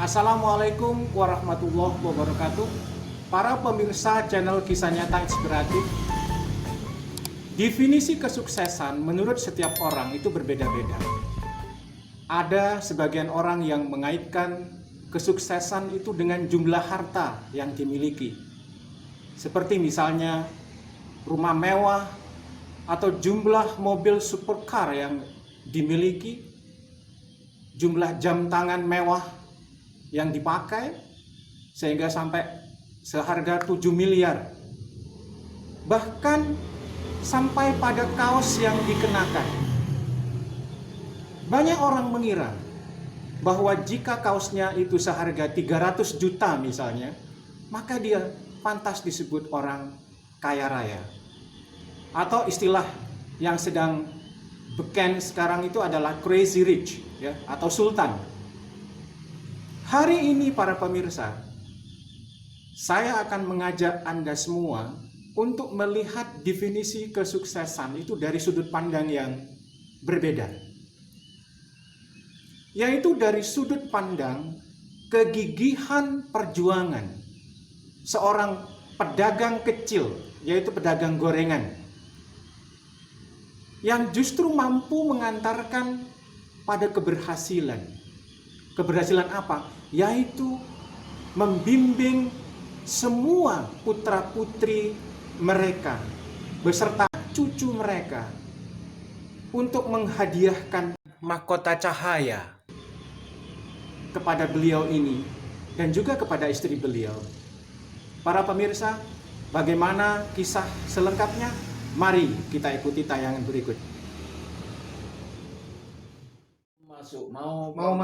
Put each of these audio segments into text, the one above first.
Assalamualaikum warahmatullahi wabarakatuh. Para pemirsa channel Kisah Nyata Inspiratif. Definisi kesuksesan menurut setiap orang itu berbeda-beda. Ada sebagian orang yang mengaitkan kesuksesan itu dengan jumlah harta yang dimiliki. Seperti misalnya rumah mewah atau jumlah mobil supercar yang dimiliki, jumlah jam tangan mewah yang dipakai sehingga sampai seharga 7 miliar. Bahkan sampai pada kaos yang dikenakan. Banyak orang mengira bahwa jika kaosnya itu seharga 300 juta misalnya, maka dia pantas disebut orang kaya raya. Atau istilah yang sedang beken sekarang itu adalah crazy rich, ya, atau sultan. Hari ini para pemirsa, saya akan mengajak Anda semua untuk melihat definisi kesuksesan itu dari sudut pandang yang berbeda. Yaitu dari sudut pandang kegigihan perjuangan seorang pedagang kecil, yaitu pedagang gorengan, yang justru mampu mengantarkan pada keberhasilan. Keberhasilan apa? Yaitu membimbing semua putra-putri mereka beserta cucu mereka untuk menghadiahkan mahkota cahaya kepada beliau ini dan juga kepada istri beliau. Para pemirsa, bagaimana kisah selengkapnya? Mari kita ikuti tayangan berikut. Mau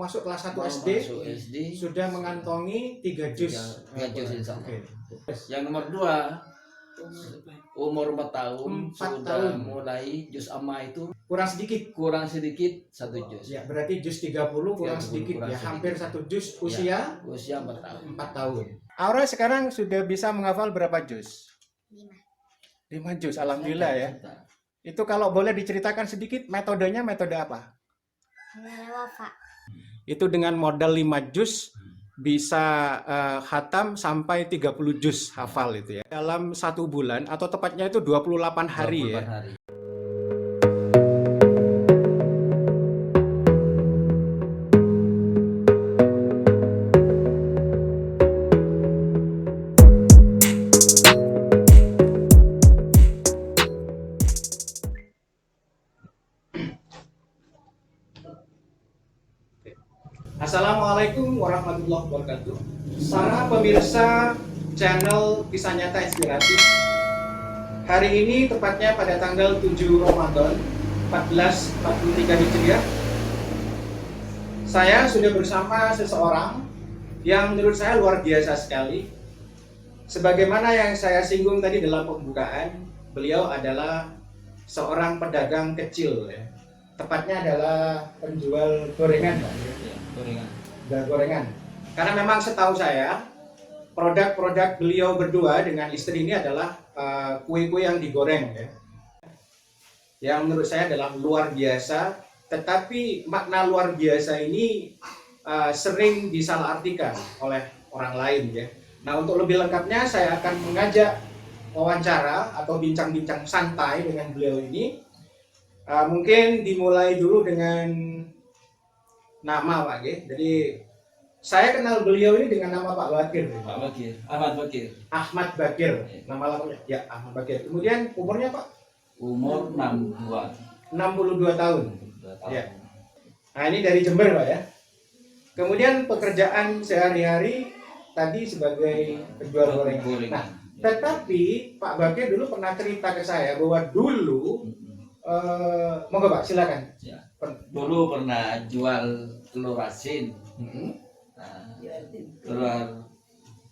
masuk kelas 1 SD, sudah mengantongi 3 juz. 3 juz insya Allah. Okay. Yang nomor 2, umur 4 tahun 4 sudah tahun. mulai juz amma itu Kurang sedikit 1 juz. ya, berarti juz 30 kurang 30 sedikit kurang ya, sedikit. hampir 1 juz Ya, usia usia 4 tahun. 4 tahun. Aura sekarang sudah bisa menghafal berapa juz? 5 juz, alhamdulillah ya. Itu kalau boleh diceritakan sedikit metodenya, metode apa? Itu dengan modal 5 juz bisa khatam sampai 30 juz hafal itu ya. Dalam 1 bulan atau tepatnya itu 28 hari 28 ya. hari. Assalamualaikum warahmatullahi wabarakatuh. Para pemirsa channel Kisah Nyata Inspiratif. Hari ini tepatnya pada tanggal 7 Ramadan 1443 Hijriah. Saya sudah bersama seseorang yang menurut saya luar biasa sekali. Sebagaimana yang saya singgung tadi dalam pembukaan, beliau adalah seorang pedagang kecil ya. Tepatnya adalah penjual gorengan, Pak. Gorengan. Karena memang setahu saya produk-produk beliau berdua dengan istri ini adalah kue-kue yang digoreng ya. Yang menurut saya adalah luar biasa, tetapi makna luar biasa ini sering disalahartikan oleh orang lain ya. Nah, untuk lebih lengkapnya saya akan mengajak wawancara atau bincang-bincang santai dengan beliau ini. Mungkin dimulai dulu dengan nama, Pak G. Jadi saya kenal beliau ini dengan nama Pak Bakir. Pak Bakir, Ahmad Bakir. Ahmad Bakir, nama lengkapnya. Ya, Ahmad Bakir. Kemudian umurnya, Pak? Umur 62 tahun. 62 tahun. Ya. Nah, ini dari Jember, Pak ya. Kemudian pekerjaan sehari-hari tadi sebagai penjual gorengan. Nah, tetapi Pak Bakir dulu pernah cerita ke saya bahwa dulu monggo Pak, silakan. Ya. Dulu pernah jual telur asin. Nah, telur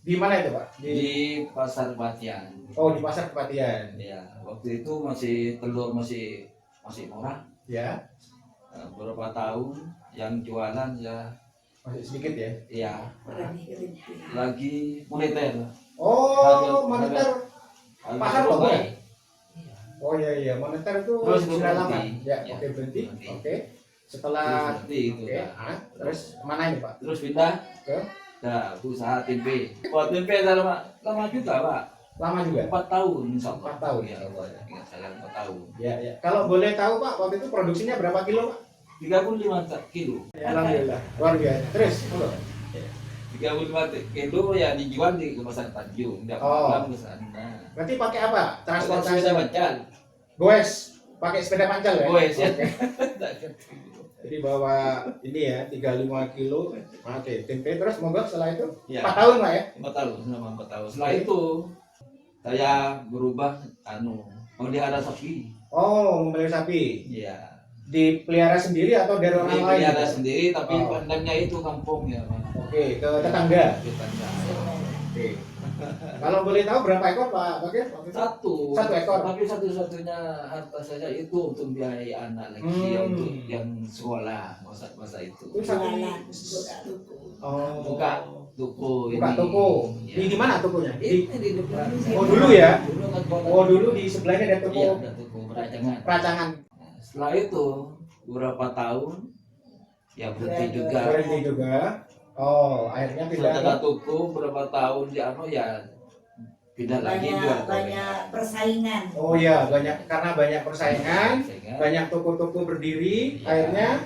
Di mana itu, Pak? di Pasar Batian. Oh, di Pasar Kepatihan. Ya, waktu itu telur masih murah. Ya, Nah, beberapa tahun yang jualan ya masih sedikit ya. ya lagi moneter. Oh, moneter. Harga Pasar turun loh, naik. Oh iya, moneter itu Terus sudah lama. berhenti. Ya, Ya, oke, berhenti. berhenti. Oke. Setelah berhenti itu. oke, Nah. terus kemana ini Pak? Terus pindah Ke nah, usaha tempe. Buat tempe lama juga Pak. lama juga. 4 tahun insya Allah. 4 tahun. Ya Allah. Ingat saya 4 tahun. Ya, ya. Kalau boleh tahu Pak, waktu itu produksinya berapa kilo Pak? 35 kilo. Alhamdulillah, luar biasa. Terus, halo. 35 kilo ya dijual di Kemasan Tanjung. Tidak Oh. pulang ke sana. Berarti pakai apa? Transportasi Sepeda pancal. goes, pakai sepeda pancal ya? Goes, ya. Oke. Jadi bawa ini ya 35 kilo. Oke, tempe terus monggo setelah itu Ya. 4 tahun Pak ya? 4 tahun selama 4 tahun. Setelah itu saya berubah memelihara sapi. Oh, membeli sapi. Iya. Dipelihara sendiri atau dari orang lain? Dipelihara sendiri tapi Oh. kandangnya itu kampung ya, Pak. Oke, ke tetangga. Tetangga. Oke. Kalau boleh tahu berapa ekor Pak Bakir? waktu itu? Satu ekor. Tapi satu-satunya harta saya itu untuk biayai anak lagi untuk yang sekolah masa itu. Itu sapi. Jualan, buka toko. Oh. Buka toko Buka ini. toko. Ya. Di mana tokonya? Di Ini di depan. Oh, dulu ya? Dulu kan kota. Oh, dulu di sebelahnya ada toko Iya, ada toko peracangan. peracangan. Nah, setelah itu beberapa tahun ya berhenti juga. Berhenti juga. Oh, akhirnya pindah Setelah ke toko berapa tahun di ya pindah lagi jual Banyak persaingan. Oh iya, karena banyak persaingan, Sehingga banyak toko-toko berdiri, akhirnya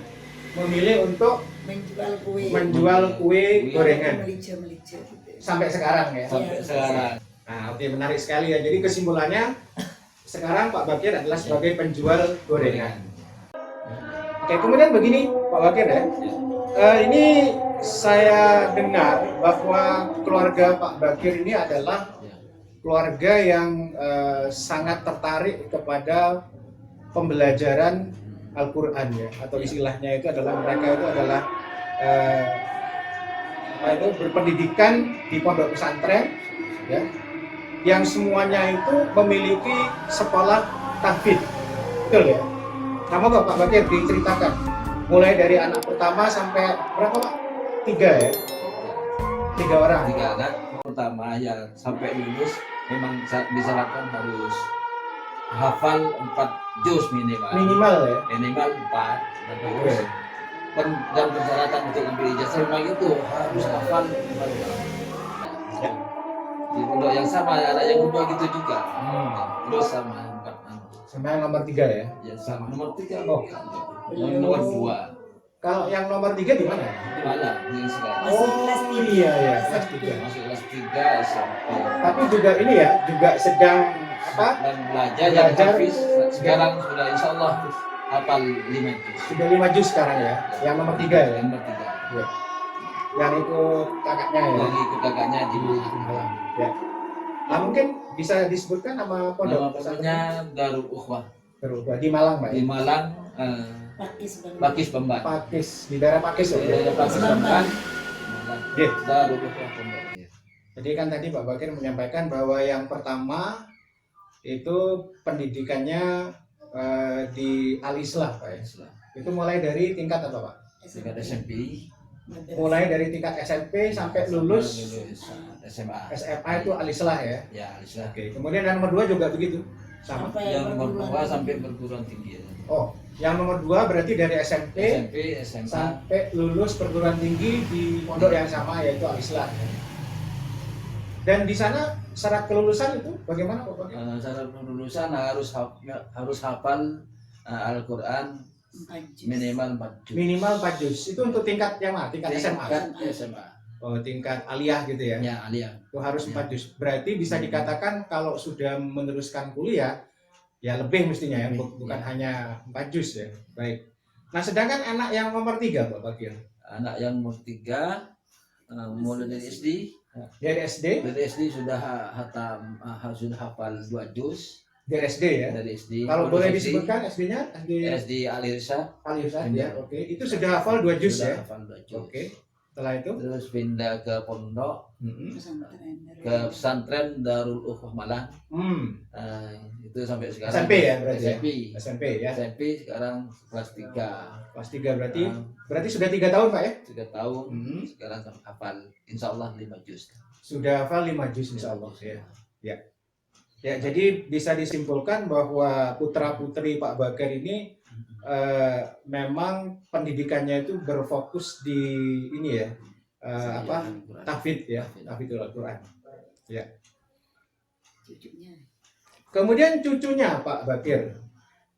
memilih untuk Menjual kue. menjual kue gorengan Melica-melica gitu. sampai sekarang ya. sampai Iya. sekarang. Nah, oke, menarik sekali ya. Jadi kesimpulannya sekarang Pak Bakir adalah sebagai penjual gorengan. Oke, kemudian begini Pak Bakir ya. Ini saya dengar bahwa keluarga Pak Bakir ini adalah Ya. keluarga yang sangat tertarik kepada pembelajaran Al-Quran ya, atau istilahnya itu adalah mereka itu adalah berpendidikan di pondok pesantren ya, yang semuanya itu memiliki sekolah tahfidz, betul ya? Nah, monggo Pak Bakir diceritakan mulai dari anak pertama sampai berapa Pak? 3 ya? 3 orang. 3 anak pertama ya sampai lulus memang disarankan harus hafal 4 juz minimal. Minimal ya? Minimal 4 dan harus dan persyaratan untuk ambil ijazah memang itu harus hafal 4 juz. Ya. Di pondok yang sama anak yang kedua gitu juga. Terus sama 4 Sama yang nomor 3 ya? ya sama nomor 3 Oh. yang nomor 2 Kalau yang nomor 3 di mana? di mana di sekarang Masih kelas 3. iya ya, kelas 3. masuk kelas 3 SMP. Tapi juga ini ya, juga sedang apa? Dan belajar yang Belajar. hafiz sekarang sudah insya Allah hafal 5 juz. Sudah 5 juz sekarang ya. Yang nomor 3 ya. Yang nomor 3. Ya. Yang ikut kakaknya ya. Lagi ikut kakaknya di Malang. Ya. Nah, mungkin bisa disebutkan nama Nama pondok pondoknya Darul Ukhwah pesantren di Malang, Pak. di Ya? Malang, Pakis Bang. Pakis Pemban. Pakis, di daerah Pakis ya. Daerah Pakis Pemban. Malang. Iya. Darul Ukhwah Pondok. Jadi kan tadi Pak Bakir menyampaikan bahwa yang pertama itu pendidikannya di Al-Islah, Pak ya. Islam. Itu mulai dari tingkat apa, Pak? Tingkat SMP. Mulai dari tingkat SMP sampai lulus SMA. SMA itu Al-Islah ya. Ya, Islam. Oke, kemudian yang nomor 2 juga begitu. Sama. Sampai Yang nomor perguruan 2 sampai tinggi. perguruan tinggi. Oh, yang nomor 2 berarti dari SMP SMP, SMA. sampai lulus perguruan tinggi di pondok yang sama yaitu Al-Islah. Dan di sana syarat kelulusan itu bagaimana Pak Bakir? Syarat kelulusan harus hafal Al-Quran 4 juz. minimal 4 juz. Minimal 4 juz. Itu untuk tingkat yang mana? Tingkat SMA. Tingkat SMA. Oh, tingkat aliyah gitu ya. Ya, aliyah. Itu harus 4 juz. Berarti bisa dikatakan kalau sudah meneruskan kuliah ya lebih mestinya ya, Lebih, bukan ya. hanya 4 juz ya. Baik. Nah, sedangkan anak yang nomor 3 Pak Bakir, Anak yang umur 3 mulai dari SD. dari SD, Dari SD sudah sudah hafal 2 juz dari SD ya. dari SD. Kalau Lulus boleh SD, disebutkan SD-nya, SD SD Al-Irsyad Al-Irsyad Iya. ya. Oke, itu sudah hafal 2 juz sudah ya. hafal 2 juz. Oke. Setelah itu, Terus pindah ke pondok Pesantren. ke pesantren Darul Ukhwah Malang. hmm, Itu sampai sekarang SMP ya berarti ya? SMP. SMP ya. SMP sekarang kelas 3. Kelas 3 berarti sudah 3 tahun Pak ya? 3 tahun. Hmm. Sekarang hafal insya Allah 5 juz. Sudah hafal 5 juz insyaallah ya. Ya, jadi bisa disimpulkan bahwa putra-putri Pak Bakir ini memang pendidikannya itu berfokus di ini ya, apa, tahfidz ya, tahfidzul Al-Quran. Ya. Cucunya. Kemudian cucunya Pak Bakir.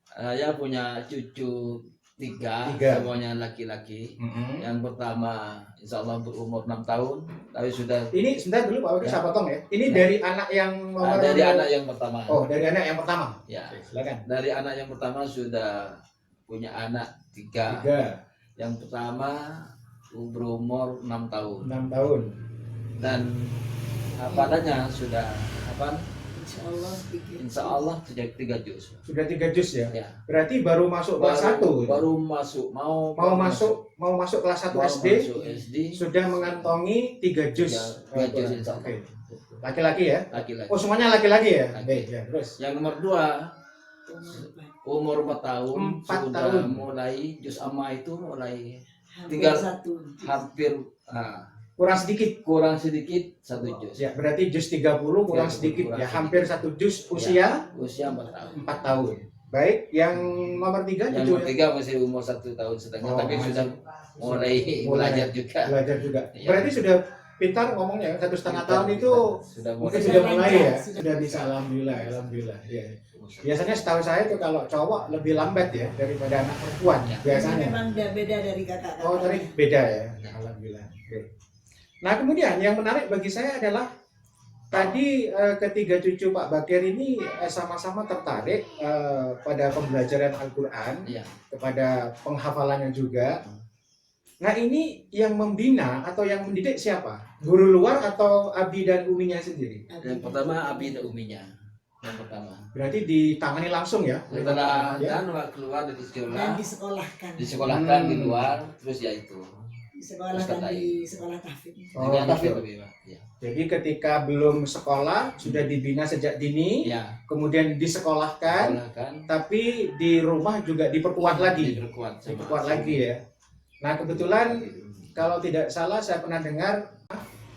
Saya punya cucu tiga, Tiga. semuanya laki-laki. Yang pertama insya Allah berumur 6 tahun, tapi sudah Ini sebentar dulu Pak Bakir, Ya. saya potong ya. Ini Ya. dari anak yang nomor dari anak yang pertama. Oh, dari anak yang pertama. Ya, Oke, silakan. dari anak yang pertama sudah punya anak tiga. Tiga, Yang pertama berumur 6 tahun 6 tahun. dan hafalannya sudah hafal Insya Allah insya Allah 3 juz. Sudah 3 juz ya. Ya. Berarti baru masuk kelas 1. Baru masuk mau Masuk kelas 1 mau SD, masuk SD sudah mengantongi 3 juz. Tiga juz insya Allah. Oke. Laki-laki ya? Laki-laki. Oh, semuanya laki-laki ya? Laki. Baik, ya, terus. Yang nomor 2 umur 4 tahun 4 sudah tahun. mulai juz amma itu mulai hampir Tinggal 1. hampir Kurang sedikit. kurang sedikit 1 juz. Ya, berarti juz 30 kurang 30 sedikit kurang ya, sedikit. hampir 1 juz usia Usia 4 tahun. 4 tahun. Baik, yang nomor 3 Yang nomor 3 masih umur 1 tahun setengah, Oh, tapi masih. sudah mulai belajar juga. belajar juga. Iya. Berarti sudah pintar ngomongnya, 1,5 tahun itu sudah mungkin mulai. sudah mulai ya, Sudah sudah bisa, alhamdulillah, alhamdulillah. Ya. Biasanya setahu saya itu kalau cowok lebih lambat ya daripada anak perempuan Ya. biasanya. Memang udah beda dari kakak-kakak. Oh, tadi beda ya, alhamdulillah. Oke. Nah, kemudian yang menarik bagi saya adalah tadi ketiga cucu Pak Bakir ini sama-sama tertarik pada pembelajaran Al-Quran, Iya. kepada penghafalannya juga. Nah, ini yang membina atau yang mendidik siapa? Guru luar atau abi dan uminya sendiri? Yang pertama Abi dan Uminya. Yang pertama. Berarti ditangani langsung ya? Setelah ya? dan keluar dari Dan sekolah, disekolahkan. disekolahkan di Hmm. luar, terus ya itu. Disekolahkan Ustaz di sekolah tahfidz. Oh, Dengan tahfidz. lebih, Pak. Ya. Jadi ketika belum sekolah sudah dibina sejak dini, Ya, kemudian disekolahkan, sekolahkan tapi di rumah juga diperkuat lagi, diperkuat sama diperkuat lagi ya. Nah, kebetulan kalau tidak salah saya pernah dengar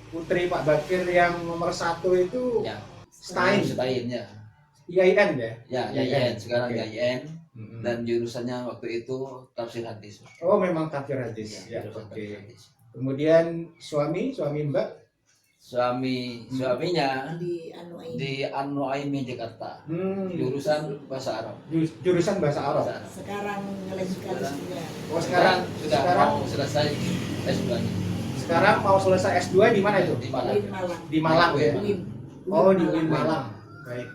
putri Pak Bakir yang nomor 1 itu Ya, Stein, Stein ya. IAIN ya. Ya, IAIN. IAIN sekarang Oke. IAIN Mm-mm. dan jurusannya waktu itu tafsir hadis. Oh, memang tafsir hadis ya. jurusan Oke. tafsir hadis. Kemudian suami Mbak Suaminya Di anu ini. di An-Nuaimi Jakarta. hmm, Jurusan bahasa Arab. jurusan bahasa Arab. Bahasa Arab. Sekarang melanjutkan Sekarang. S3. Oh, Sekarang sudah sekarang mau selesai S2-nya. sekarang mau selesai S2 di mana itu? Di Malang. Uin Malang. Di Malang ya. Uin. Oh, di UIN Malang. Baik.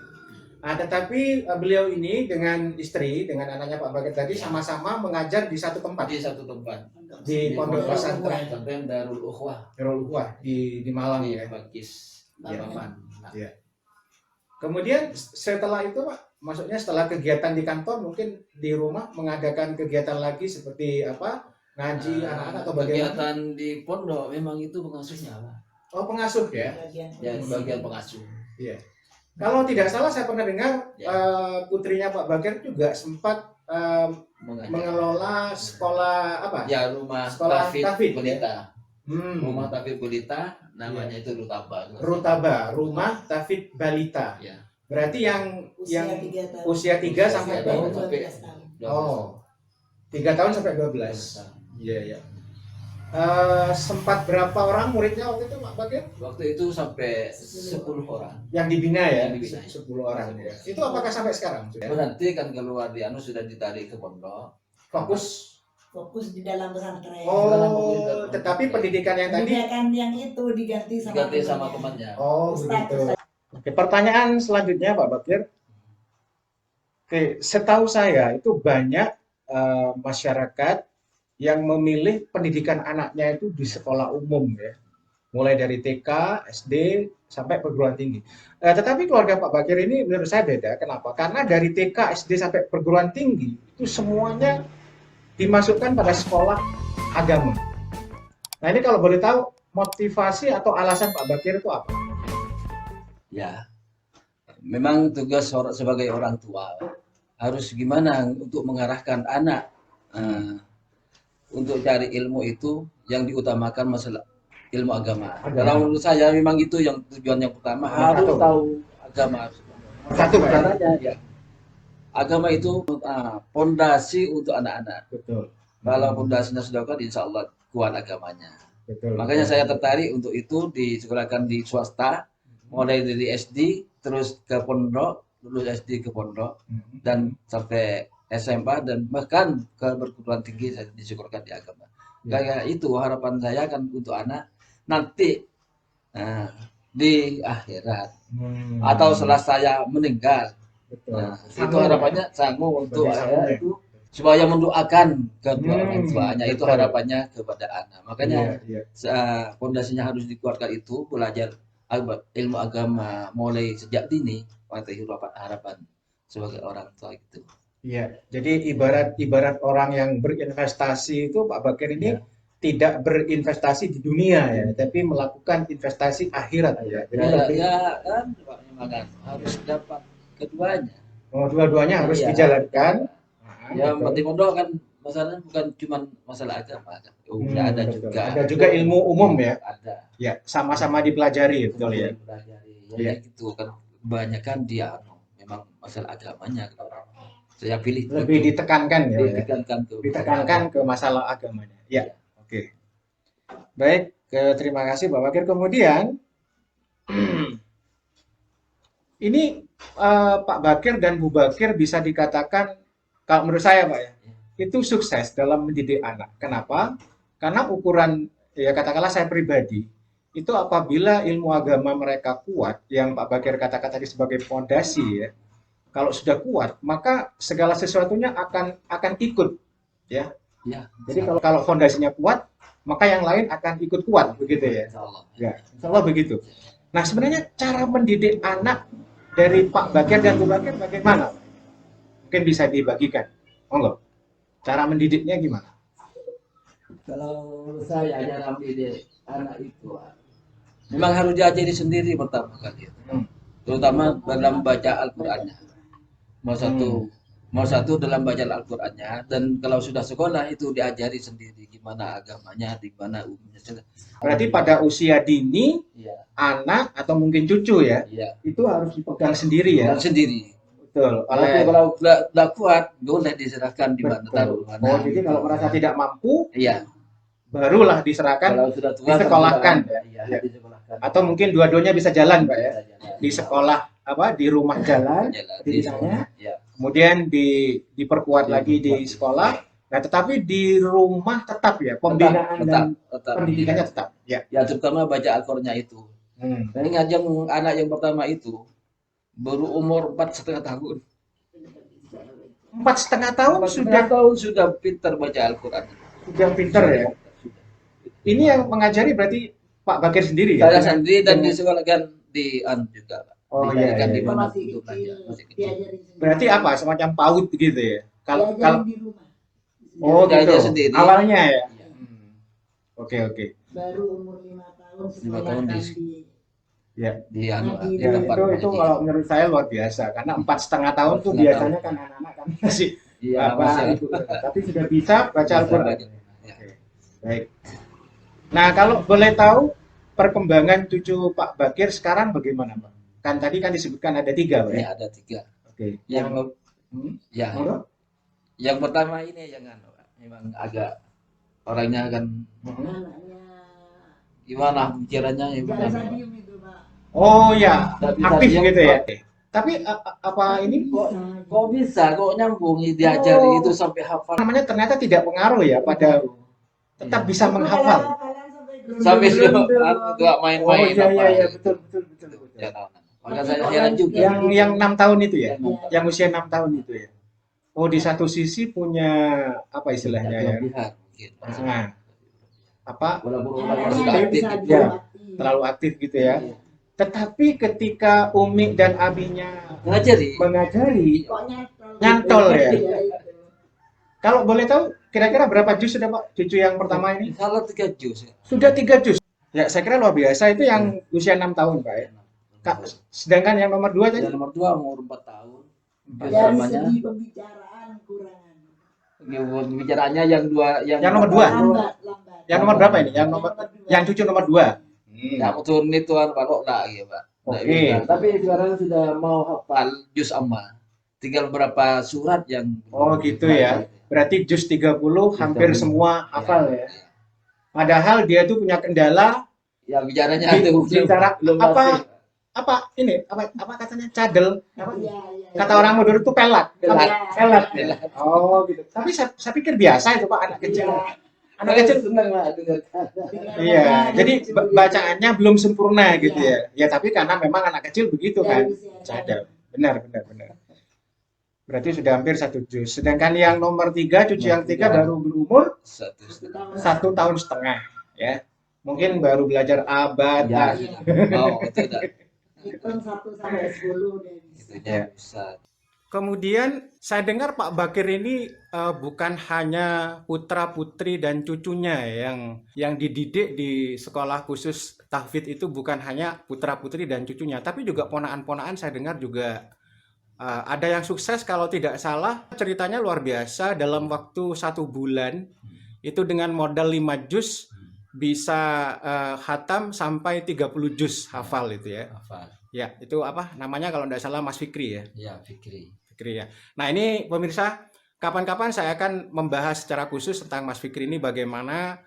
Nah, tetapi beliau ini dengan istri, dengan anaknya Pak Bakir tadi sama-sama mengajar di satu tempat Di satu tempat. di Pondok Pesantren Pesantren Darul Ukhwah Darul Ukhwah di Malang di ya. Pakis Iya. Baman. Nah, Kemudian setelah itu Pak, maksudnya setelah kegiatan di kantor mungkin di rumah mengadakan kegiatan lagi seperti apa? Ngaji anak-anak atau bagaimana? kegiatan di pondok memang itu pengasuhnya, Pak. Oh, pengasuh ya. Bagian Ya, polisi. bagian pengasuh. Kalau tidak salah saya pernah dengar Ya. putrinya Pak Bakir juga sempat Mengajar. mengelola sekolah apa? Ya, rumah Sekolah Tafid Tafid, ya? Pelita. Hmm. Rumah Tafid Pelita namanya itu Rutaba. Rutaba, Rumah Tafid Balita. Ya. Berarti yang Usia yang 3 tahun. usia 3 sampai Usia berapa? 12 tahun. 12. Oh, 3 tahun sampai 12. Iya, iya. Sempat berapa orang muridnya waktu itu Pak Bakir? Waktu itu sampai 10 orang. Yang dibina ya? Yang dibina. 10 orang ya. Itu apakah sampai sekarang sudah? Berarti kan keluar di anu sudah ditarik ke pondok. Fokus. Fokus di dalam pesantren. Oh, tetapi pendidikan yang tadi. Kemudian yang itu diganti sama Diganti sama temannya. temannya. Oh, Ustaz, begitu. Oke, pertanyaan selanjutnya Pak Bakir. Oke, setahu saya itu banyak masyarakat yang memilih pendidikan anaknya itu di sekolah umum ya. Mulai dari TK, SD, sampai perguruan tinggi. Tetapi keluarga Pak Bakir ini menurut saya beda. Kenapa? Karena dari TK, SD, sampai perguruan tinggi itu semuanya dimasukkan pada sekolah agama. Nah, ini kalau boleh tahu motivasi atau alasan Pak Bakir itu apa? Ya, memang tugas sebagai orang tua harus gimana untuk mengarahkan anak untuk cari ilmu itu yang diutamakan masalah ilmu agama. Kalau menurut saya memang itu yang tujuan yang pertama, harus tahu agama. Satu, Pak. Caranya ya agama itu pondasi untuk anak-anak. Betul. Kalau pondasinya sudah kuat, insya Allah kuat agamanya. Betul. Makanya saya tertarik untuk itu disekolahkan di swasta, mulai dari SD, terus ke pondok, lulus SD ke pondok, dan sampai SMA, dan bahkan ke perguruan tinggi saya disekolahkan di agama. Kayak itu harapan saya kan untuk anak nanti di akhirat atau setelah saya meninggal. Betul. Itu harapannya sanggup untuk saya itu supaya mendoakan kedua orang tuanya, itu betul. harapannya kepada anak. Makanya Iya. fondasinya harus dikuatkan, itu belajar ilmu agama mulai sejak dini, itu harapan sebagai orang tua itu. Iya, jadi ibarat orang yang berinvestasi itu Pak Bakir ini tidak berinvestasi di dunia ya, tapi melakukan investasi akhirat ya. Jadi lebih, kan Pak, memang kan harus dapat keduanya. dua-duanya harus Iya. dijalankan. Ya, Betul. penting pondok kan masalahnya bukan cuma masalah agama kan. Ada Betul. juga. Ada juga ilmu umum ya. Ada. Ya, sama-sama dipelajari, betul ya. Dipelajari. Iya. Ya gitu kan, kebanyakan dia memang masalah agamanya. Saya pilih Lebih ditekankan ya. ditekankan Ke masalah agamanya. Ya, oke. Baik, terima kasih Pak Bakir. Kemudian ini Pak Bakir dan Bu Bakir bisa dikatakan, kalau menurut saya Pak ya, itu sukses dalam mendidik anak. Kenapa? Karena ukuran, ya katakanlah saya pribadi, itu apabila ilmu agama mereka kuat, yang Pak Bakir katakan tadi sebagai fondasi ya, kalau sudah kuat, maka segala sesuatunya akan ikut ya. Ya, Jadi kalau fondasinya kuat, maka yang lain akan ikut kuat, begitu ya. insyaallah. Ya, insya Allah begitu. Nah, sebenarnya cara mendidik anak dari Pak Bakir dan Bu Bakir bagaimana? Mungkin bisa dibagikan. Monggo. Cara mendidiknya gimana? Kalau saya cara mendidik anak itu memang harus diajari sendiri pertama kali. Terutama dalam baca Al-Qur'annya. Mau satu dalam bacaan Al-Qur'annya, dan kalau sudah sekolah itu diajari sendiri gimana agamanya, di mana umumnya. Berarti pada usia dini, Iya, anak atau mungkin cucu ya, iya. itu harus dipegang sendiri ya. Dan sendiri. Betul. Kalau tidak kuat, boleh diserahkan di mana, taruh Betul. mana. Oh, jadi kalau merasa tidak mampu, Iya. barulah diserahkan, Kalau sudah tua, disekolahkan ya. Iya, disekolahkan. Atau mungkin dua-duanya bisa jalan Pak ya. Bisa jalan. Di sekolah di rumah jalan, Jalan. pendidikannya. Iya. Kemudian diperkuat lagi di sekolah. Nah, tetapi di rumah tetap ya, pembinaan dan tetap. pendidikannya tetap. Ya. Ya, terutama baca Al-Qur'annya itu. Saya ngajak anak yang pertama itu baru umur 4,5 tahun. 4,5 tahun 4,5 tahun sudah pintar baca Al-Qur'an. sudah pinter ya. Ini yang mengajari berarti Pak Bakir sendiri ya? Saya sendiri dan disekolahkan di juga, Pak. Oh iya, Dijadikan iya, di iya. mana Masih untuk kecil, belajar, masih kecil. diajarin sendiri. Berarti apa? Semacam PAUD gitu ya? Kalau Diajarin di rumah. oh Dia gitu. aja sendiri. Awalnya ya. Iya. Oke, oke. Baru umur 5 tahun 5 tahun sekolahkan di- di Ya. Di Ya, Ya, tempat itu ngaji. kalau menurut saya luar biasa karena 4,5 tahun tuh 4,5 biasanya kan anak-anak kan masih Iya, apa masih itu, tapi sudah bisa baca bisa Al-Qur'an. baca. Ya. Oke, baik. Nah, kalau boleh tahu perkembangan cucu Pak Bakir sekarang bagaimana, Pak? Kan tadi kan disebutkan ada 3, Pak ya? Ini ada 3. Oke. Yang ya, monggo? yang pertama ini yang Pak, memang agak orangnya kan anaknya. gimana pikirannya ya, Jangan benar. sadium itu, Pak. Oh ya, Nggak bisa aktif diam, gitu ya. Pak. Tapi apa ini Kok bisa, kok nyambung diajari Oh. itu sampai hafal. namanya ternyata tidak pengaruh ya pada tetap bisa menghafal. Sampai dulu nggak Oh main-main iya apa. iya iya betul betul betul. betul. Ya, maka saya heran juga. Yang 6 tahun itu ya? Yang Yang usia 6 tahun itu ya. Oh, di satu sisi punya apa istilahnya ya? Kelebihan mungkin. Nah, apa Walaupun orang Anaknya sudah aktif bisa gitu. Ya. dilatih. terlalu aktif gitu ya. Tetapi ketika Umi dan Abinya Ngajari. mengajari, Kok Nyantol ya? Iya, itu. kalau boleh tahu kira-kira berapa juz sudah Pak cucu yang pertama ini? Kalau 3 juz ya. Sudah 3 juz. Ya, saya kira luar biasa itu yang usia 6 tahun, Pak ya. Sedangkan yang nomor 2 tadi? Yang nomor 2 umur 4 tahun. Dari Namanya segi pembicaraan kurangan. bicaraannya yang nomor 2. Lambat. Yang nomor berapa ini? Yang cucu nomor 2. Ya betul itu kan Pak kok lah ya Pak. Nggak Oke. bisa. Tapi sekarang sudah mau hafal juz amma. tinggal berapa surat yang Oh belum gitu ya. dibaca. Berarti juz 30 hampir 30. semua hafal ya. Ya. Padahal dia tuh punya kendala Ya bicaranya Di- itu bicara belum apa? pasti. apa katanya cadel apa Iya, iya. kata orang Madura itu pelat Pelat. pelat ya. Oh gitu, tapi saya pikir biasa itu Pak, anak kecil anak kecil senang lah dengar. iya, jadi bacaannya belum sempurna gitu ya. Ya tapi karena memang anak kecil begitu kan, cadel. Benar, benar, benar. Berarti sudah hampir 1 juz. Sedangkan yang nomor 3, cucu yang 3 baru berumur Satu setengah. 1 tahun setengah ya. Mungkin baru belajar abad. Ya, Iya. oh itu udah Hitung 1 sampai 10 udah bisa. itunya bisa. Kemudian saya dengar Pak Bakir ini bukan hanya putra-putri dan cucunya yang dididik di sekolah khusus tahfidz itu, bukan hanya putra-putri dan cucunya, tapi juga ponaan-ponaan saya dengar juga ada yang sukses. Kalau tidak salah ceritanya luar biasa, dalam waktu 1 bulan itu dengan modal 5 juz bisa khatam sampai 30 juz hafal itu ya. Hafal. Ya, itu apa namanya kalau tidak salah Mas Fikri ya. Ya, Fikri. Fikri ya. Nah ini pemirsa, kapan-kapan saya akan membahas secara khusus tentang Mas Fikri ini, bagaimana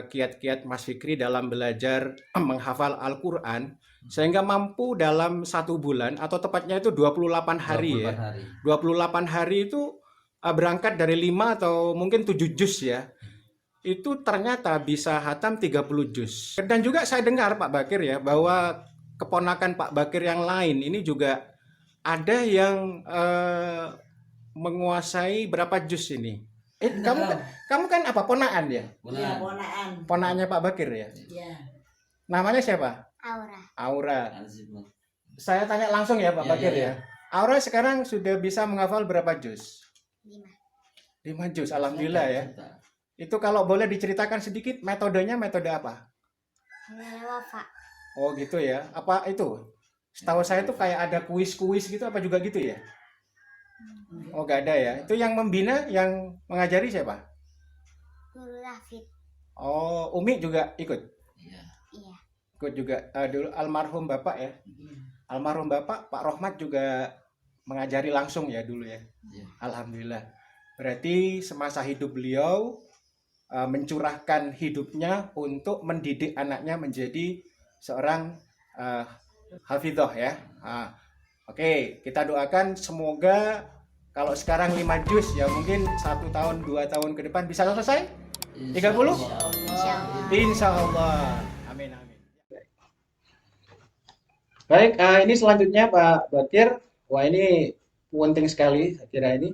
kiat-kiat Mas Fikri dalam belajar menghafal Al-Quran sehingga mampu dalam 1 bulan, atau tepatnya itu 28 hari 28 ya. hari. 28 hari itu berangkat dari 5 atau mungkin 7 juz ya. Itu ternyata bisa hatam 30 juz. Dan juga saya dengar Pak Bakir ya, bahwa keponakan Pak Bakir yang lain ini juga ada yang menguasai berapa juz ini. Kamu kan apa, ponaan ya? Iya, Benar. ponaan. Ponaannya Pak Bakir ya. Iya. Namanya siapa? Aura. Aura. Azim. Saya tanya langsung ya Pak Ya, Bakir ya, ya. Aura sekarang sudah bisa menghafal berapa juz? 5. 5 juz, alhamdulillah ya. Itu kalau boleh diceritakan sedikit metodenya, metode apa? Wafa. Oh gitu ya. Apa itu? Setahu saya tuh kayak ada kuis-kuis gitu, apa juga gitu ya? Oh gak ada ya. Itu yang membina, yang mengajari siapa? Nurul Hafid. Oh, Umi juga ikut? Iya. Iya. Ikut juga. Dulu almarhum Bapak ya. Almarhum Bapak, Pak Rohmat juga mengajari langsung ya dulu ya. Iya. Alhamdulillah. Berarti semasa hidup beliau mencurahkan hidupnya untuk mendidik anaknya menjadi seorang hafidhoh ya. Oke, kita doakan semoga kalau sekarang 5 juz ya, mungkin 1 tahun 2 tahun ke depan bisa selesai 30? Insyaallah. Insya Allah. Amin, amin. Baik, ini selanjutnya Pak Bakir. Wah ini penting sekali saya kira ini.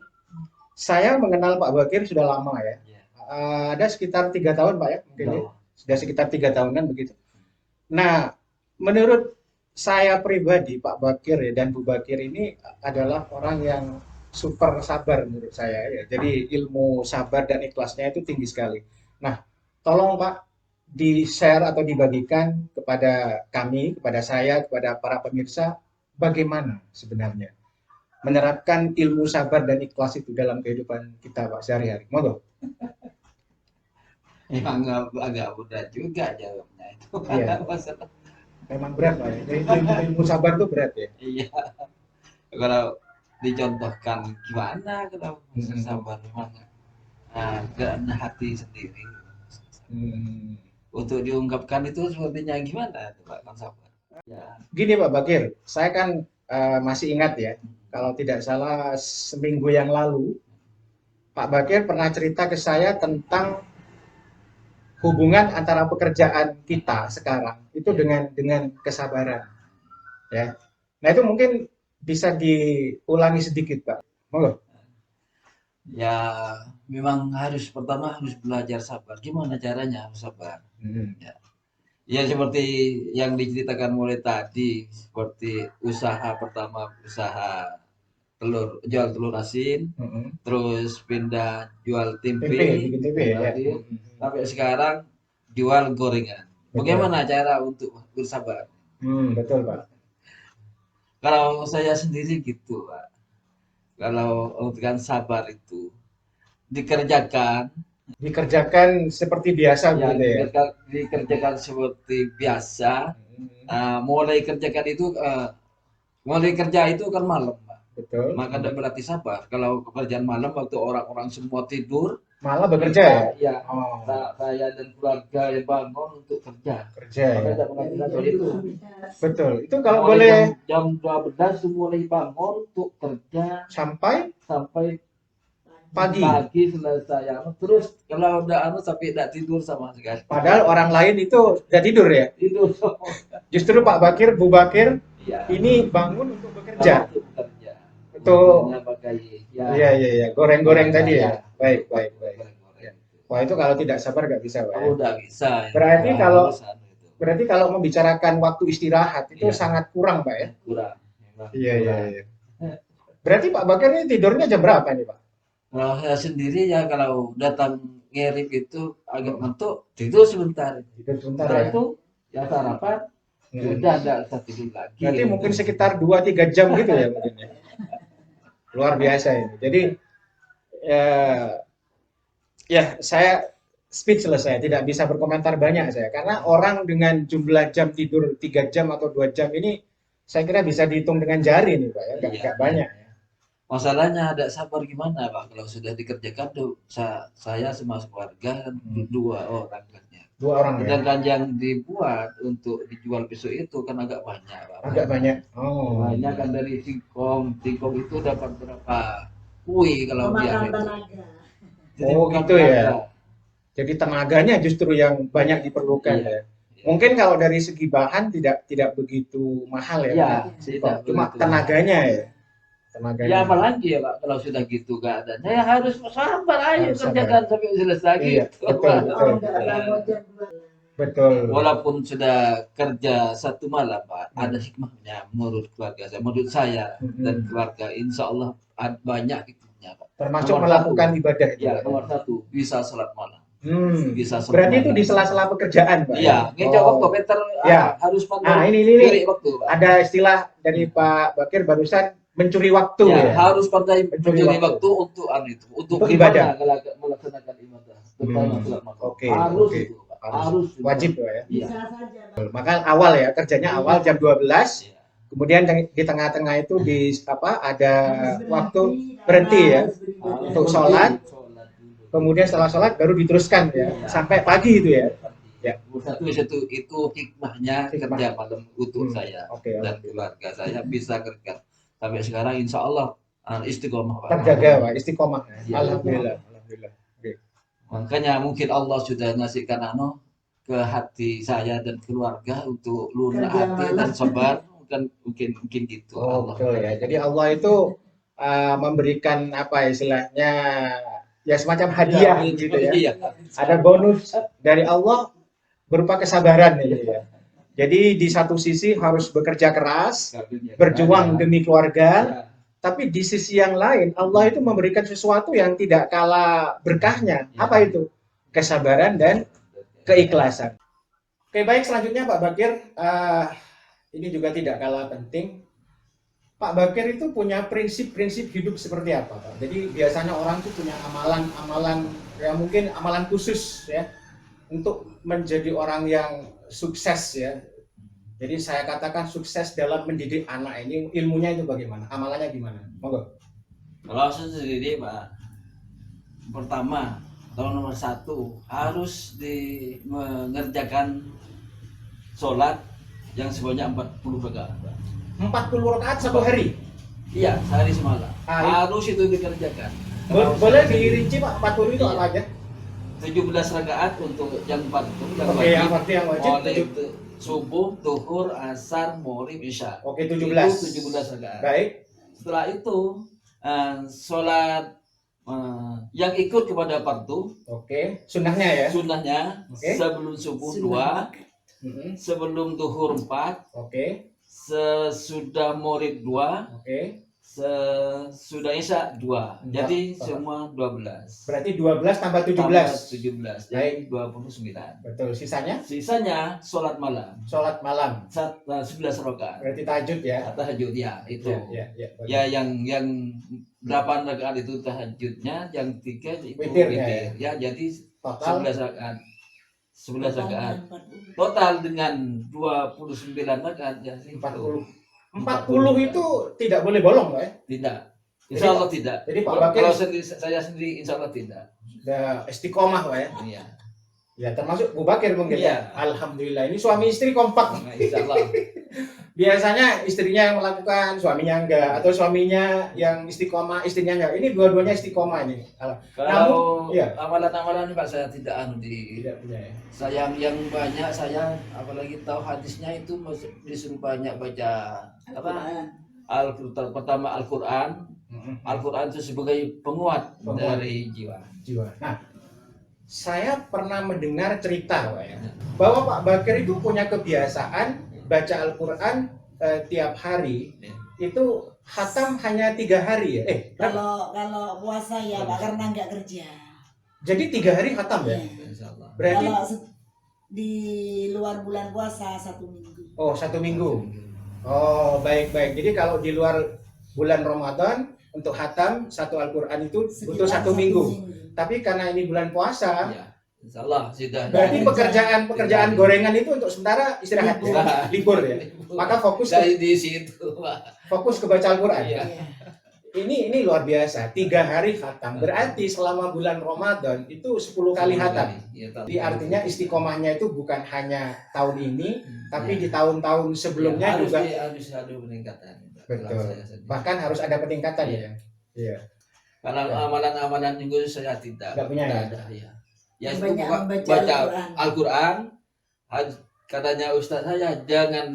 Saya mengenal Pak Bakir sudah lama ya. Iya. Ada sekitar 3 tahun Pak ya, mungkin ya. Sudah sekitar 3 tahunan begitu. Nah, menurut saya pribadi Pak Bakir ya, dan Bu Bakir ini adalah orang yang super sabar menurut saya ya. Jadi ilmu sabar dan ikhlasnya itu tinggi sekali. Nah, tolong Pak di-share atau dibagikan kepada kami, kepada saya, kepada para pemirsa, bagaimana sebenarnya menerapkan ilmu sabar dan ikhlas itu dalam kehidupan kita Pak sehari-hari. Monggo. Emang agak mudah juga jawabnya itu. Iya. Masalah. Memang berat Pak ya. Jadi ilmu sabar itu berat ya. Iya. Kalau dicontohkan gimana kalau sabar gimana? Nah, karena hati sendiri. Untuk diungkapkan itu sepertinya gimana tuh Pak, kan sabar? Ya. Gini Pak Bakir, saya kan masih ingat ya, kalau tidak salah seminggu yang lalu Pak Bakir pernah cerita ke saya tentang hubungan antara pekerjaan kita sekarang itu dengan kesabaran, ya. Nah itu mungkin bisa diulangi sedikit Pak. Monggo. Ya, memang pertama harus belajar sabar. Gimana caranya harus sabar? Ya seperti yang diceritakan mulai tadi, seperti usaha pertama, usaha jual telur asin, terus pindah jual tempe, bikin tempe ya. sampai sekarang jual gorengan. Bagaimana cara untuk bersabar? Betul Pak. Kalau saya sendiri gitu Pak. Kalau untuk sabar itu dikerjakan seperti biasa ya, begitu ya. dikerjakan seperti biasa. Mulai kerja itu kan malam Pak. betul. Maka tidak berarti sabar. Kalau pekerjaan malam waktu orang-orang semua tidur, Malah bekerja ya. ya Oh, saya dan keluarga yang bangun untuk kerja. kerja Maka ya. tidak berarti sabar itu. Betul. Itu kalau Mulai boleh jam 12 mulai bangun untuk kerja sampai sampai pagi. pagi selesai. Terus kalau udah sampai tidak tidur sama sekali. Padahal orang lain itu udah tidur ya. Tidur semua. Justru Pak Bakir, Bu Bakir Ya. ini bangun untuk bekerja. Untuk bekerja. Betul. Makanya pakai Iya, iya, iya. Goreng-goreng tadi ya. Ya. Baik, baik, baik. Goreng-goreng. Wah, itu kalau tidak sabar nggak bisa, Pak. Ya. Oh, udah bisa. Ya. Berarti Udah kalau- harus anu itu. Berarti kalau membicarakan waktu istirahat itu Iya. sangat kurang, Pak ya. Kurang. Memang Iya, iya, kurang. iya. Berarti Pak Bakir ini tidurnya jam berapa nih, Pak? Kalau saya sendiri ya kalau datang ngirim itu agak ngantuk, tidur sebentar. Tidur sebentar Setelah ya. itu ya sarapan, Hmm. sudah tidak usah tidur lagi. Berarti mungkin sekitar 2-3 jam gitu ya mungkin ya. Luar biasa ini. Jadi ya saya speechless, saya tidak bisa berkomentar banyak saya karena orang dengan jumlah jam tidur 3 jam atau 2 jam ini saya kira bisa dihitung dengan jari nih Pak ya, Iya. nggak banyak ya. Masalahnya ada sabar gimana Pak kalau sudah dikerjakan tuh saya sama keluarga kan dua orang kan ya. 2 orang ya. Sedangkan yang dibuat untuk dijual besok itu kan agak banyak Pak. Agak banyak. Oh. Banyak kan dari singkong itu dapat berapa kue kalau dia Memakan itu. tenaga. Jadi Oh, bukan gitu ya. tenaga. Jadi tenaganya justru yang banyak diperlukan Iya. ya. Mungkin kalau dari segi bahan tidak begitu mahal ya. Iya, Pak? tidak Cuma begitu. tenaganya ya. Tenaganya. Ya apalagi ya Pak kalau sudah gitu keadaannya ya harus sabar ayo Harus sabar. kerjakan sampai selesai Iya, gitu. betul, Oh, betul. enggak bangun jam 2. Betul. Walaupun sudah kerja satu malam Pak, ada hikmahnya menurut keluarga saya, menurut saya dan keluarga insya Allah banyak hikmahnya Pak. Termasuk Nomor melakukan satu. ibadah itu. Ya Pak. nomor satu bisa sholat malam. Bisa sholat Berarti itu malam. di sela-sela pekerjaan, Pak. Iya, ngejak Oh. waktu Peter Ya. harus pandai Nah, ini curi waktu Pak. ada istilah dari Pak Bakir barusan mencuri waktu Ya, ya. harus pandai Mencuri mencuri waktu. waktu untuk untuk Untuk gimana ibadah. kalau melaksanakan ibadah, terutama sholat malam. Oke, Harus oke. itu, Pak. Harus Wajib ya. Iya. Bisa saja. Bang. Maka awal ya, kerjanya awal jam 12, Iya. kemudian di tengah-tengah itu ada Harus waktu berhenti, berhenti ya. harus beribadah. Untuk sholat. Sholat dulu. Kemudian setelah sholat baru diteruskan ya, Iya. sampai pagi itu ya. Ya. Satu itu hikmahnya Hikmah. kerja malam untuk Hmm, saya oke, dan keluarga saya bisa kerja sampai sekarang insya Allah istiqomah Pak. Terjaga Pak, istiqomah. Iya. Alhamdulillah, alhamdulillah. Oke. Makanya mungkin Allah sudah ngasihkan ke hati saya dan keluarga untuk lunak Kerja hati malam. dan sabar mungkin gitu Oh, Allah. betul ya. Jadi Allah itu memberikan apa istilahnya ya semacam hadiah Iya, gitu ya. Iya. Ada bonus dari Allah berupa kesabaran ya. Jadi di satu sisi harus bekerja keras, berjuang demi keluarga, Ya. tapi di sisi yang lain Allah itu memberikan sesuatu yang tidak kalah berkahnya. Ya. Apa itu? Kesabaran dan keikhlasan. Oke, baik, selanjutnya Pak Bakir, ini juga tidak kalah penting. Pak Bakir itu punya prinsip-prinsip hidup seperti apa, Pak? Jadi biasanya orang itu punya amalan-amalan, ya mungkin amalan khusus ya, untuk menjadi orang yang sukses ya. Jadi saya katakan sukses dalam mendidik anak ini, ilmunya itu bagaimana? Amalannya gimana? Monggo. Kalau saya sendiri Pak, pertama nomor satu harus mengerjakan sholat yang sebanyak 40 rakaat Pak. 40 rakaat satu hari. Iya, sehari semalam. Ah, Harus itu dikerjakan. Boleh dirinci Pak, 40 itu apa aja? 17 rakaat untuk yang 40 yang Oke, wajib. yang berarti yang wajib Oleh 7. itu subuh, zuhur, asar, maghrib, isya. Oke, Itu 17. 17 rakaat. Baik. Setelah itu sholat yang ikut kepada fardu Oke, sunnahnya ya. sunnahnya Oke. sebelum subuh Sunnah. 2, Mhm. sebelum zuhur 4, Oke, sesudah maghrib 2, oke. sesudah isya 2. Jadi Empat. semua 12. Berarti 12 tambah Tambah 17. 17. Baik. Jadi 29. Betul. Sisanya Sisanya sholat malam sholat malam. 11 rakaat. Berarti tahajud ya. Tahajud ya itu. Ya. Betul. Ya yang 8 rakaat itu tahajudnya, yang 3 itu Witir, witir. Ya jadi Total 11 rakaat. 11 rakaat. 40. Total dengan 29 rakaat ya sih. 40. 40 itu tidak boleh bolong, Pak ya? Tidak. Insya Allah tidak. Jadi Pak Bakir Kalau saya sendiri insya Allah tidak. sudah istiqomah, Pak ya? Iya. Ya termasuk Bu Bakir mungkin Iya. ya. Alhamdulillah ini suami istri kompak. Nah, insya Allah. Biasanya istrinya yang melakukan, suaminya enggak, atau suaminya yang istiqomah, istrinya enggak. Ini dua-duanya istiqomah ini. Kalau iya. amalan-amalan Pak saya tidak Tidak punya ya. saya yang banyak saya apalagi tahu hadisnya itu disuruh banyak baca apa Al-Quran pertama Al-Quran. Al-Quran itu sebagai penguat dari jiwa. Nah, saya pernah mendengar cerita, Pak ya, bahwa Pak Bakir itu punya kebiasaan baca Al-Quran tiap hari. Itu khatam hanya 3 hari ya? Kalau puasa ya Pak, karena nggak kerja. Jadi 3 hari khatam ya? Iya. Insya Allah. Berarti Kalau di luar bulan puasa 1 minggu. oh 1 minggu. Oh baik. Jadi kalau di luar bulan Ramadan untuk khatam 1 Al-Quran itu butuh Sekitar 1 minggu. Tapi karena ini bulan puasa, Ya, insya Allah sudah. berarti Ya, pekerjaan gorengan itu untuk sementara istirahat ya? Libur ya. Maka fokus dari di situ Pak. fokus ke baca Al-Quran. Iya. Iya. Ini luar biasa. 3 hari khatam. Berarti selama bulan Ramadan itu 10 kali khatam. Iya, Jadi artinya istiqomahnya itu bukan hanya tahun ini, tapi Iya. di tahun-tahun sebelumnya harus juga harus ada peningkatan. Betul. Kalau saya sendiri. bahkan harus ada peningkatan ya. Iya. Karena amalan-amalan juga saya tidak. Nggak punya ya? ada. Ya. Ya Banyak itu membaca baca Al-Quran. Al-Quran. Katanya Ustaz saya jangan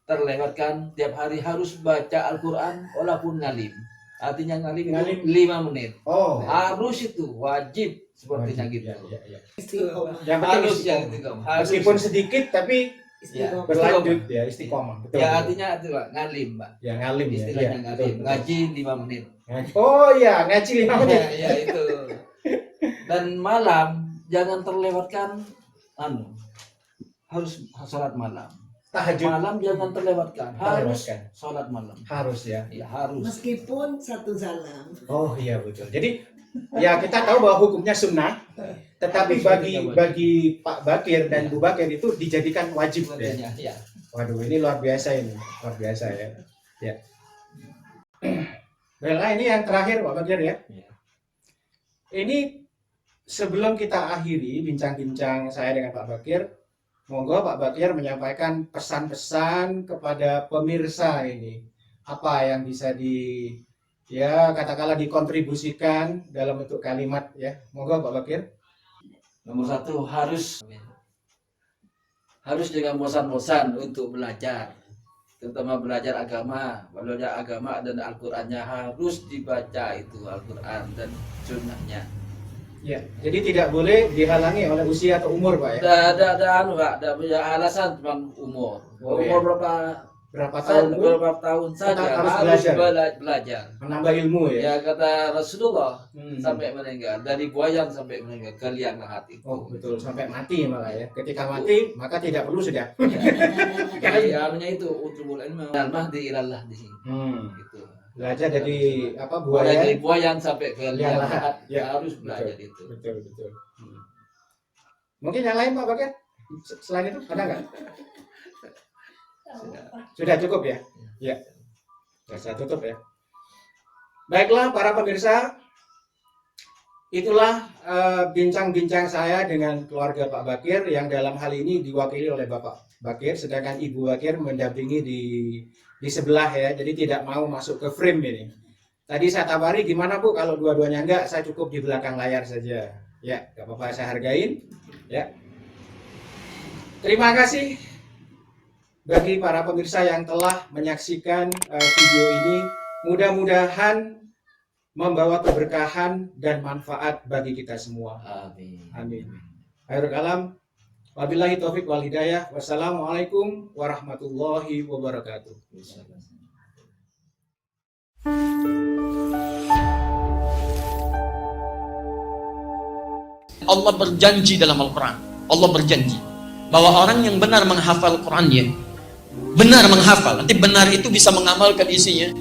terlewatkan tiap hari harus baca Al-Quran walaupun ngalim. Artinya ngalim Ngalim. 5 menit. Oh. Harus itu wajib sepertinya Wajib, gitu. ya. Istiqomah. Yang penting Harus yang istiqomah. itu. Harus. Meskipun sedikit tapi Istiqomah. berlanjut ya istiqomah. Betul. Ya artinya itu Pak, ngalim Pak. Ya ngalim ya. Istilahnya Iya, ngalim. betul. Ngaji 5 menit. Oh iya, ngaji 5 menit. Ya itu. Dan malam jangan terlewatkan harus sholat malam. Tahajud Malam jangan terlewatkan. Harus terlewatkan. sholat malam. Harus ya. Ya harus. Meskipun 1 salam. Oh iya betul. Jadi ya kita tahu bahwa hukumnya sunnah, tetapi bagi Pak Bakir dan Bu Bakir itu dijadikan wajib ya. Artinya, ya. Waduh, ini luar biasa ini, luar biasa ya. Ya. Baiklah, ini yang terakhir Pak Bakir ya. Ya. Ini sebelum kita akhiri bincang-bincang saya dengan Pak Bakir, monggo Pak Bakir menyampaikan pesan-pesan kepada pemirsa ini. Apa yang bisa ya katakanlah dikontribusikan dalam bentuk kalimat ya. Monggo Pak Bakir. Nomor 1 harus jangan bosan-bosan untuk belajar, terutama belajar agama. Belajar agama dan Al-Qur'annya harus dibaca itu Al-Qur'an dan sunnahnya. Ya, jadi tidak boleh dihalangi oleh usia atau umur Pak ya. Pak, ada punya alasan cuma umur. Oh, Umur Berapa tahun pun berapa tahun saja harus harus belajar. menambah ilmu ya. Ya kata Rasulullah Hmm. sampai meninggal, dari buayan sampai meninggal, kalian hati. Oh betul, sampai mati malah ya. Ketika mati maka tidak perlu sudah. Jadi artinya itu utrul ilmu al mahdi ilallah di sini. Gitu. Belajar dari apa Mulai buaya. dari buayan sampai ke Liang liang lahat. lahat, Ya, harus belajar itu. Betul. Mungkin yang lain Pak Bakir? Selain itu ada nggak? Sudah cukup ya? Ya. Saya tutup ya. Baiklah para pemirsa, itulah bincang-bincang saya dengan keluarga Pak Bakir yang dalam hal ini diwakili oleh Bapak Bakir, sedangkan Ibu Bakir mendampingi di sebelah ya, jadi tidak mau masuk ke frame ini. Tadi saya tabari gimana Bu kalau dua-duanya enggak, saya cukup di belakang layar saja. Ya, nggak apa-apa, saya hargain. Ya. Terima kasih bagi para pemirsa yang telah menyaksikan video ini. Mudah-mudahan membawa keberkahan dan manfaat bagi kita semua. Amin. Amin. Akhirul kalam. Wabillahi taufik wal hidayah. Wassalamualaikum warahmatullahi wabarakatuh. Allah berjanji dalam Al-Quran. Allah berjanji bahwa orang yang benar menghafal Qurannya, benar menghafal, nanti benar itu bisa mengamalkan isinya,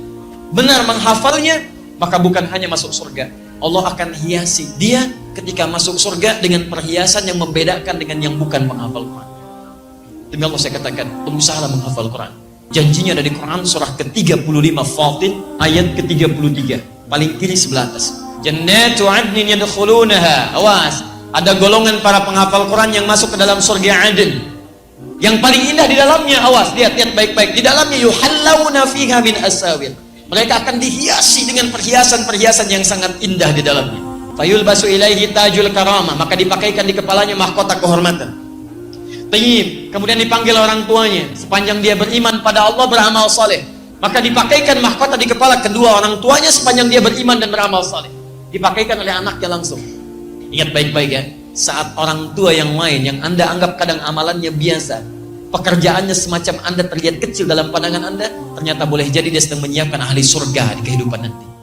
benar menghafalnya, maka bukan hanya masuk surga, Allah akan hiasi dia ketika masuk surga dengan perhiasan yang membedakan dengan yang bukan menghafal Quran. Demi Allah saya katakan, berusahalah menghafal Quran. Janjinya ada di Quran surah ke-35 Fatir ayat ke-33. Paling kiri sebelah atas. Jannatu 'adnin yadkhulunaha. Awas, ada golongan para penghafal Quran yang masuk ke dalam surga Aden. Yang paling indah di dalamnya, awas, lihat baik-baik. Di dalamnya yuhallawna fiha min asawir. Mereka akan dihiasi dengan perhiasan-perhiasan yang sangat indah di dalamnya. Fayulbasu ilaihi tajul karamah, maka dipakaikan di kepalanya mahkota kehormatan. Tayyib, kemudian dipanggil orang tuanya, sepanjang dia beriman pada Allah, beramal saleh, maka dipakaikan mahkota di kepala kedua orang tuanya sepanjang dia beriman dan beramal saleh. Dipakaikan oleh anaknya langsung. Ingat baik-baik ya, saat orang tua yang lain yang Anda anggap kadang amalannya biasa, pekerjaannya semacam Anda terlihat kecil dalam pandangan Anda, ternyata boleh jadi dia sedang menyiapkan ahli surga di kehidupan nanti.